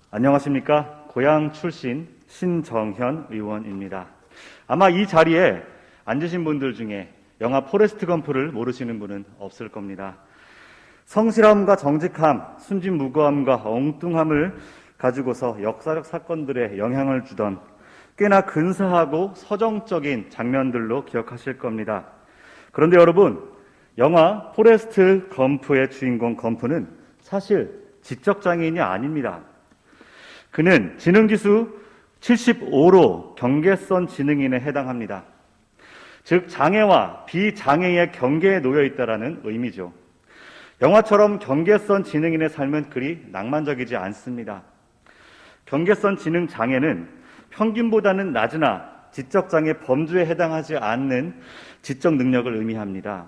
안녕하십니까. 고향 출신 신정현 의원입니다. 아마 이 자리에 앉으신 분들 중에 영화 포레스트 검프를 모르시는 분은 없을 겁니다. 성실함과 정직함, 순진무구함과 엉뚱함을 가지고서 역사적 사건들에 영향을 주던 꽤나 근사하고 서정적인 장면들로 기억하실 겁니다. 그런데 여러분, 영화 포레스트 검프의 주인공 검프는 사실 지적장애인이 아닙니다. 그는 지능지수 75로 경계선 지능인에 해당합니다. 즉 장애와 비장애의 경계에 놓여 있다는 의미죠. 영화처럼 경계선 지능인의 삶은 그리 낭만적이지 않습니다. 경계선 지능 장애는 평균보다는 낮으나 지적장애 범주에 해당하지 않는 지적 능력을 의미합니다.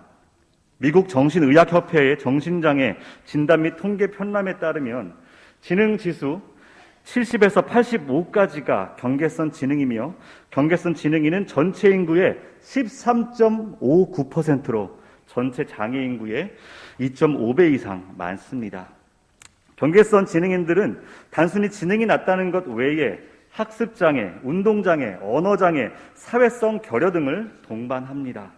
미국 정신의학협회의 정신장애 진단 및 통계 편람에 따르면 지능지수 70에서 85까지가 경계선 지능이며 경계선 지능인은 전체 인구의 13.59%로 전체 장애 인구의 2.5배 이상 많습니다. 경계선 지능인들은 단순히 지능이 낮다는 것 외에 학습장애, 운동장애, 언어장애, 사회성 결여 등을 동반합니다.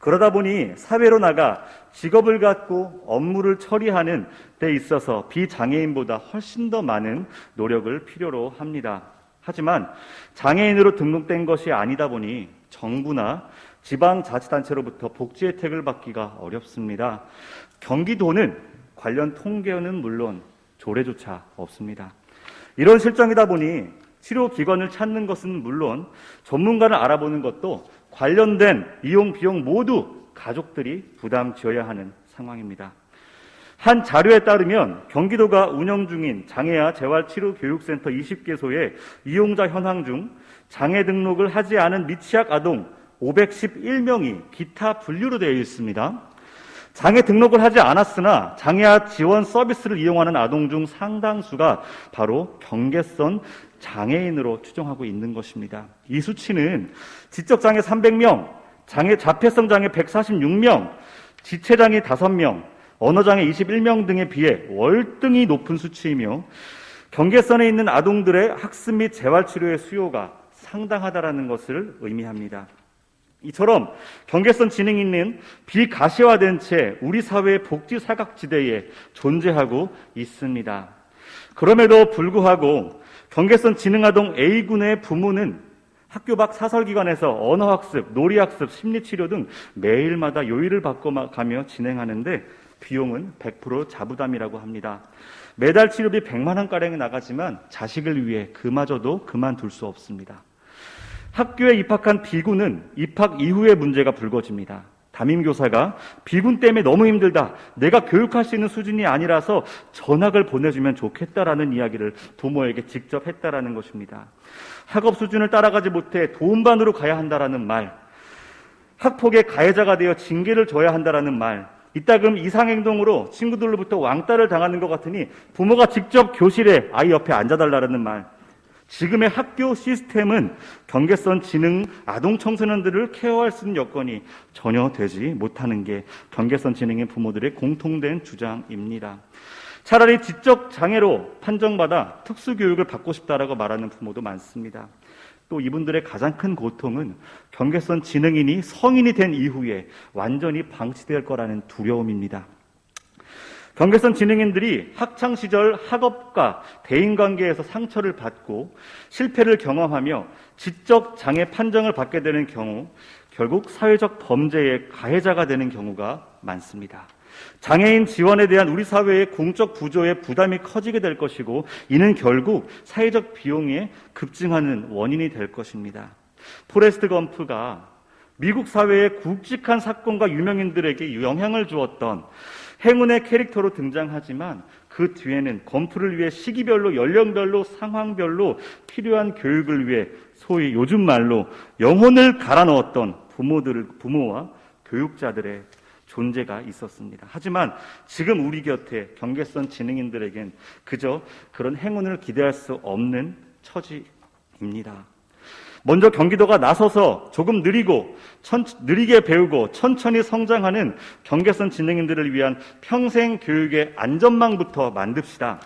그러다 보니 사회로 나가 직업을 갖고 업무를 처리하는 데 있어서 비장애인보다 훨씬 더 많은 노력을 필요로 합니다. 하지만 장애인으로 등록된 것이 아니다 보니 정부나 지방자치단체로부터 복지 혜택을 받기가 어렵습니다. 경기도는 관련 통계는 물론 조례조차 없습니다. 이런 실정이다 보니 치료기관을 찾는 것은 물론 전문가를 알아보는 것도 관련된 이용 비용 모두 가족들이 부담 지어야 하는 상황입니다. 한 자료에 따르면 경기도가 운영 중인 장애아 재활치료교육센터 20개소의 이용자 현황 중 장애 등록을 하지 않은 미취학 아동 511명이 기타 분류로 되어 있습니다. 장애 등록을 하지 않았으나 장애아 지원 서비스를 이용하는 아동 중 상당수가 바로 경계선 장애인으로 추정하고 있는 것입니다. 이 수치는 지적장애 300명, 자폐성 장애 146명, 지체장애 5명, 언어장애 21명 등에 비해 월등히 높은 수치이며 경계선에 있는 아동들의 학습 및 재활치료의 수요가 상당하다는 것을 의미합니다. 이처럼 경계선 지능인은 비가시화된 채 우리 사회의 복지 사각지대에 존재하고 있습니다. 그럼에도 불구하고 경계선 지능아동 A군의 부모는 학교 밖 사설기관에서 언어학습, 놀이학습, 심리치료 등 매일마다 요일을 바꿔가며 진행하는데 비용은 100% 자부담이라고 합니다. 매달 치료비 100만 원가량이 나가지만 자식을 위해 그마저도 그만둘 수 없습니다. 학교에 입학한 B군은 입학 이후에 문제가 불거집니다. 담임교사가 B군 때문에 너무 힘들다, 내가 교육할 수 있는 수준이 아니라서 전학을 보내주면 좋겠다라는 이야기를 부모에게 직접 했다라는 것입니다. 학업 수준을 따라가지 못해 도움반으로 가야 한다라는 말, 학폭의 가해자가 되어 징계를 줘야 한다라는 말, 이따금 이상행동으로 친구들로부터 왕따를 당하는 것 같으니 부모가 직접 교실에 아이 옆에 앉아달라는 말, 지금의 학교 시스템은 경계선 지능 아동 청소년들을 케어할 수 있는 여건이 전혀 되지 못하는 게 경계선 지능인 부모들의 공통된 주장입니다. 차라리 지적 장애로 판정받아 특수교육을 받고 싶다라고 말하는 부모도 많습니다. 또 이분들의 가장 큰 고통은 경계선 지능인이 성인이 된 이후에 완전히 방치될 거라는 두려움입니다. 경계선 지능인들이 학창시절 학업과 대인관계에서 상처를 받고 실패를 경험하며 지적 장애 판정을 받게 되는 경우 결국 사회적 범죄의 가해자가 되는 경우가 많습니다. 장애인 지원에 대한 우리 사회의 공적 부조의 부담이 커지게 될 것이고 이는 결국 사회적 비용에 급증하는 원인이 될 것입니다. 포레스트 검프가 미국 사회의 굵직한 사건과 유명인들에게 영향을 주었던 행운의 캐릭터로 등장하지만 그 뒤에는 검프를 위해 시기별로 연령별로 상황별로 필요한 교육을 위해 소위 요즘 말로 영혼을 갈아 넣었던 부모와 교육자들의 존재가 있었습니다. 하지만 지금 우리 곁에 경계선 지능인들에겐 그저 그런 행운을 기대할 수 없는 처지입니다. 먼저 경기도가 나서서 조금 느리게 배우고 천천히 성장하는 경계선 지능인들을 위한 평생 교육의 안전망부터 만듭시다.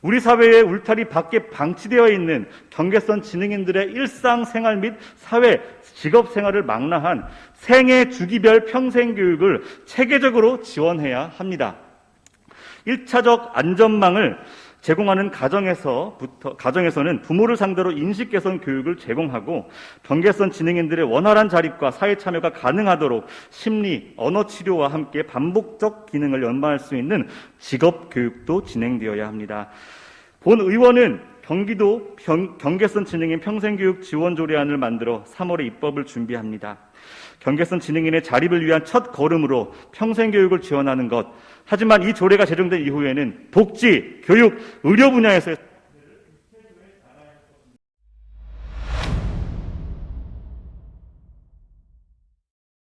우리 사회의 울타리 밖에 방치되어 있는 경계선 지능인들의 일상생활 및 사회, 직업생활을 망라한 생애 주기별 평생교육을 체계적으로 지원해야 합니다. 1차적 안전망을 제공하는 가정에서는 부모를 상대로 인식 개선 교육을 제공하고 경계선 지능인들의 원활한 자립과 사회 참여가 가능하도록 심리, 언어 치료와 함께 반복적 기능을 연마할 수 있는 직업 교육도 진행되어야 합니다. 본 의원은 경기도 경계선 지능인 평생교육 지원 조례안을 만들어 3월에 입법을 준비합니다. 경계선 지능인의 자립을 위한 첫 걸음으로 평생교육을 지원하는 것. 하지만 이 조례가 제정된 이후에는 복지, 교육, 의료 분야에서